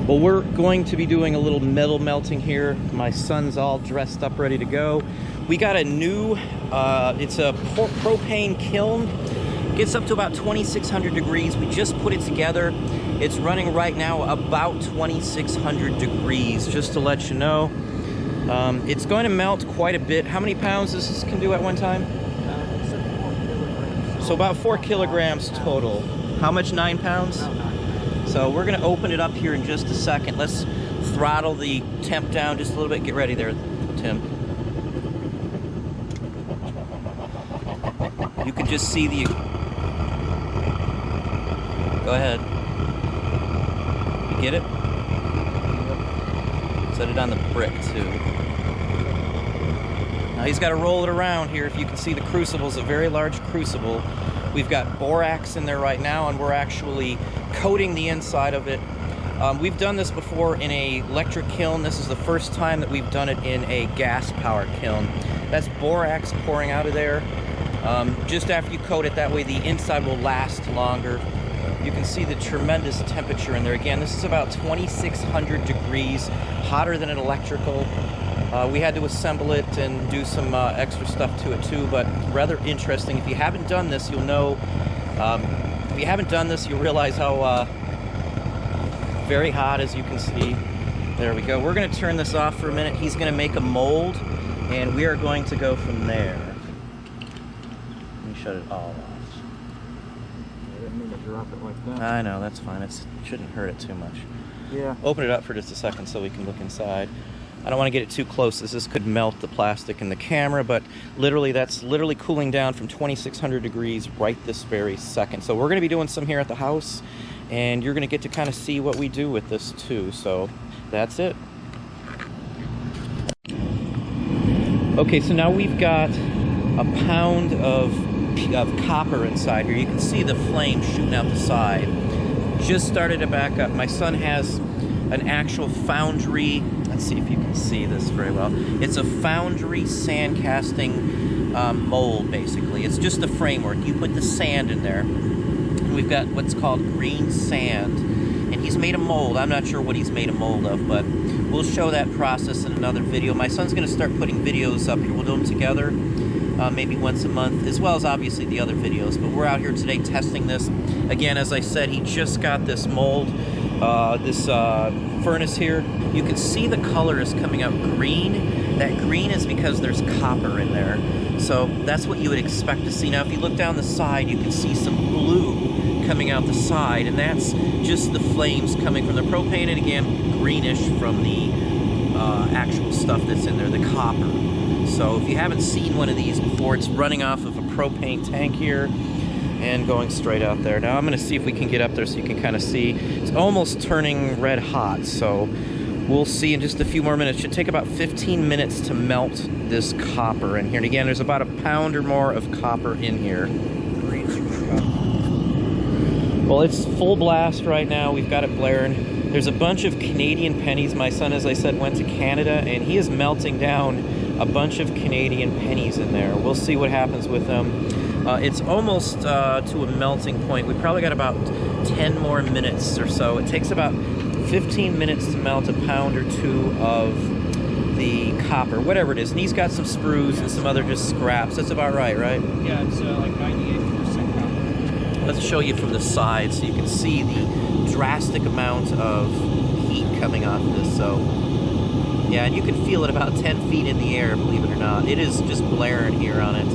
Well, we're going to be doing a little metal melting here. My son's all dressed up, ready to go. We got a new, it's a propane kiln. Gets up to about 2,600 degrees. We just put it together. It's running right now about 2,600 degrees, just to let you know. It's going to melt quite a bit. How many pounds this can do at one time? It's 4 kilograms. So about 4 kilograms total. How much, 9 pounds? About 9 pounds. So we're gonna open it up here in just a second. Let's throttle the temp down just a little bit. Get ready there, Tim. You can just see the... Go ahead. You get it? Set it on the brick too. Now he's got to roll it around here. If you can see, the crucible is a very large crucible. We've got borax in there right now, and we're actually coating the inside of it. We've done this before in a electric kiln. This is the first time that we've done it in a gas-powered kiln. That's borax pouring out of there. Just after you coat it, that way the inside will last longer. You can see the tremendous temperature in there. Again, this is about 2,600 degrees, hotter than an electrical. We had to assemble it and do some extra stuff to it too, but rather interesting. If you haven't done this, you'll know. If you haven't done this, you'll realize how very hot, as you can see. There we go. We're going to turn this off for a minute. He's going to make a mold, and we are going to go from there. Let me shut it all off. I didn't mean to drop it like that. I know, that's fine. It shouldn't hurt it too much. Yeah. Open it up for just a second so we can look inside. I don't want to get it too close, as this could melt the plastic in the camera, but literally, that's literally cooling down from 2,600 degrees right this very second. So we're going to be doing some here at the house, and you're going to get to kind of see what we do with this too. So that's it. Okay, so now we've got a pound of copper inside here. You can see the flame shooting out the side. Just started to back up. My son has an actual foundry. Let's see if you can see this very well. It's a foundry sand casting mold, basically. It's just the framework. You put the sand in there. And we've got what's called green sand. And he's made a mold. I'm not sure what he's made a mold of, but we'll show that process in another video. My son's going to start putting videos up here. We'll do them together, maybe once a month, as well as obviously the other videos. But we're out here today testing this. Again, as I said, he just got this mold, this furnace here. You can see the color is coming out green. That green is because there's copper in there. So that's what you would expect to see. Now, if you look down the side, you can see some blue coming out the side, and that's just the flames coming from the propane, and again, greenish from the actual stuff that's in there, the copper. So if you haven't seen one of these before, it's running off of a propane tank here and going straight out there. Now I'm going to see if we can get up there so you can kind of see. It's almost turning red hot, so we'll see in just a few more minutes. It should take about 15 minutes to melt this copper in here. And again, there's about a pound or more of copper in here. Well, it's full blast right now. We've got it blaring. There's a bunch of Canadian pennies. My son, as I said, went to Canada, and he is melting down a bunch of Canadian pennies in there. We'll see what happens with them. It's almost to a melting point. We probably got about 10 more minutes or so. It takes about 15 minutes to melt a pound or two of the copper, whatever it is. And he's got some sprues and some other just scraps. That's about right? Yeah, it's like 98% copper. Let's show you from the side so you can see the drastic amount of heat coming off of this. So, yeah, and you can feel it about 10 feet in the air, believe it or not. It is just blaring here on it.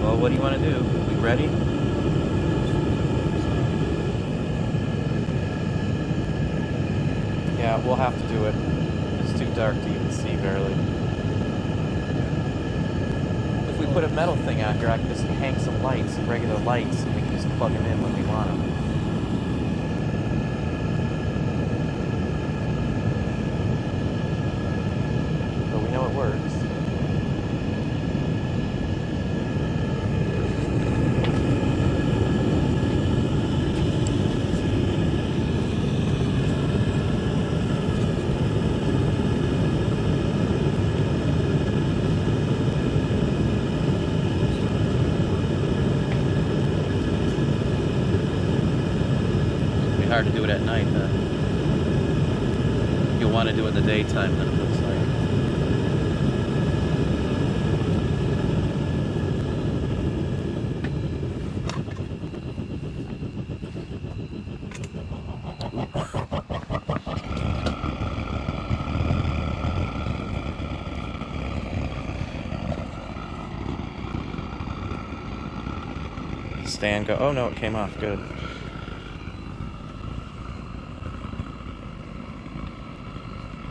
Well, what do you want to do? We ready? Yeah, we'll have to do it. It's too dark to even see barely. If we put a metal thing out here, I can just hang some lights, regular lights, and we can just plug them in when we want them. But we know it works. hard to do it at night, huh? You'll want to do it in the daytime, then it looks like. Stand go. Oh no, it came off. Good.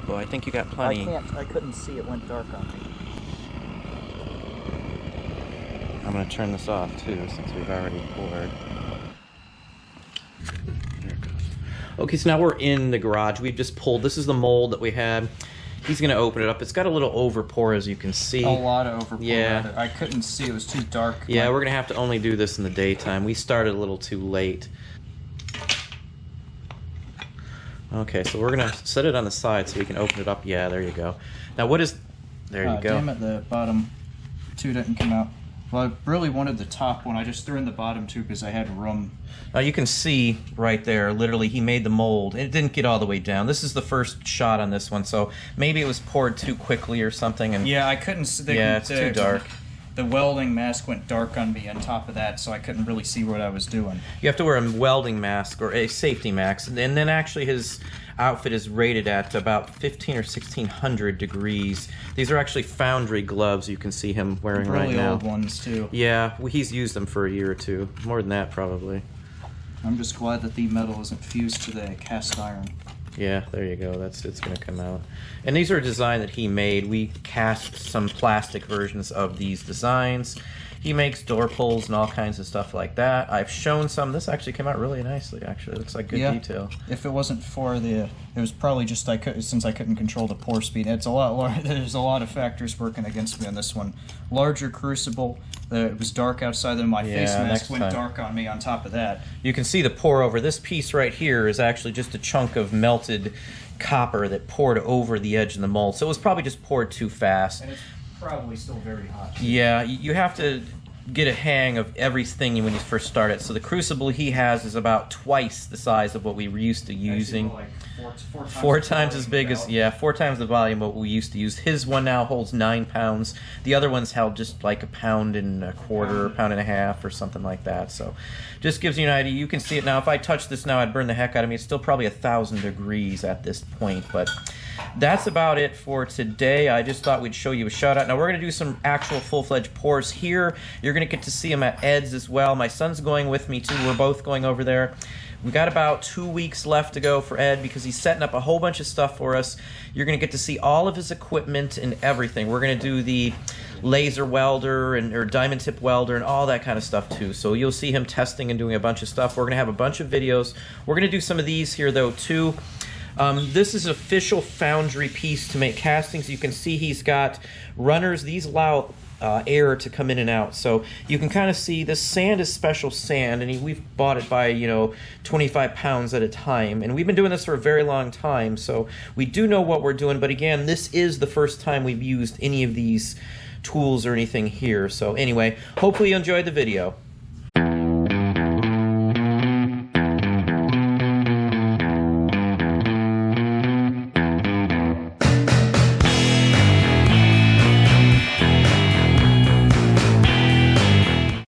Well, I think you got plenty. I couldn't see. It went dark on me. I'm going to turn this off too, since we've already poured. There it goes. Okay, so now we're in the garage. We've just pulled. This is the mold that we had. He's going to open it up. It's got a little overpour, as you can see. A lot of overpour. Yeah. Rather. I couldn't see. It was too dark. Yeah, we're going to have to only do this in the daytime. We started a little too late. Okay, so we're going to set it on the side so we can open it up. Yeah, there you go. Now, what is... There you go. Damn it, the bottom two didn't come out. Well, I really wanted the top one. I just threw in the bottom two because I had room. Now you can see right there, literally, he made the mold. It didn't get all the way down. This is the first shot on this one, so maybe it was poured too quickly or something. And yeah, I couldn't see. Yeah, it's too dark. The welding mask went dark on me on top of that, so I couldn't really see what I was doing. You have to wear a welding mask or a safety mask, and then actually his outfit is rated at about 15 or 1600 degrees. These are actually foundry gloves you can see him wearing right now. Really old ones, too. Yeah, well, he's used them for a year or two. More than that, probably. I'm just glad that the metal isn't fused to the cast iron. Yeah, there you go. It's going to come out. And these are a design that he made. We cast some plastic versions of these designs. He makes door pulls and all kinds of stuff like that. I've shown some. This actually came out really nicely, actually. It looks like good detail. If it wasn't for the... It was probably just since I couldn't control the pour speed. It's a lot. There's a lot of factors working against me on this one. Larger crucible. It was dark outside, then my face mask went dark on me on top of that. You can see the pour over. This piece right here is actually just a chunk of melted copper that poured over the edge of the mold. So it was probably just poured too fast. And it's probably still very hot. Yeah, you have to get a hang of everything when you first start it. So the crucible he has is about twice the size of what we were used to using. Like four times as big as, yeah, 4 times the volume of what we used to use. His one now holds 9 pounds. The other one's held just like 1.25 pounds, 1.5 pounds or something like that. So just gives you an idea. You can see it now. If I touch this now, I'd burn the heck out of me. It's still probably 1,000 degrees at this point, but that's about it for today. I just thought we'd show you a shout out. Now we're going to do some actual full-fledged pours here. You're going to get to see them at Ed's as well. My son's going with me too. We're both going over there. We got about 2 weeks left to go for Ed because he's setting up a whole bunch of stuff for us. You're going to get to see all of his equipment and everything. We're going to do the laser welder or diamond tip welder and all that kind of stuff too. So you'll see him testing and doing a bunch of stuff. We're going to have a bunch of videos. We're going to do some of these here though too. This is an official foundry piece to make castings. You can see he's got runners. These allow air to come in and out. So you can kind of see this sand is special sand, and we've bought it by 25 pounds at a time, and we've been doing this for a very long time, so we do know what we're doing. But again, this is the first time we've used any of these tools or anything here. So anyway, hopefully you enjoyed the video.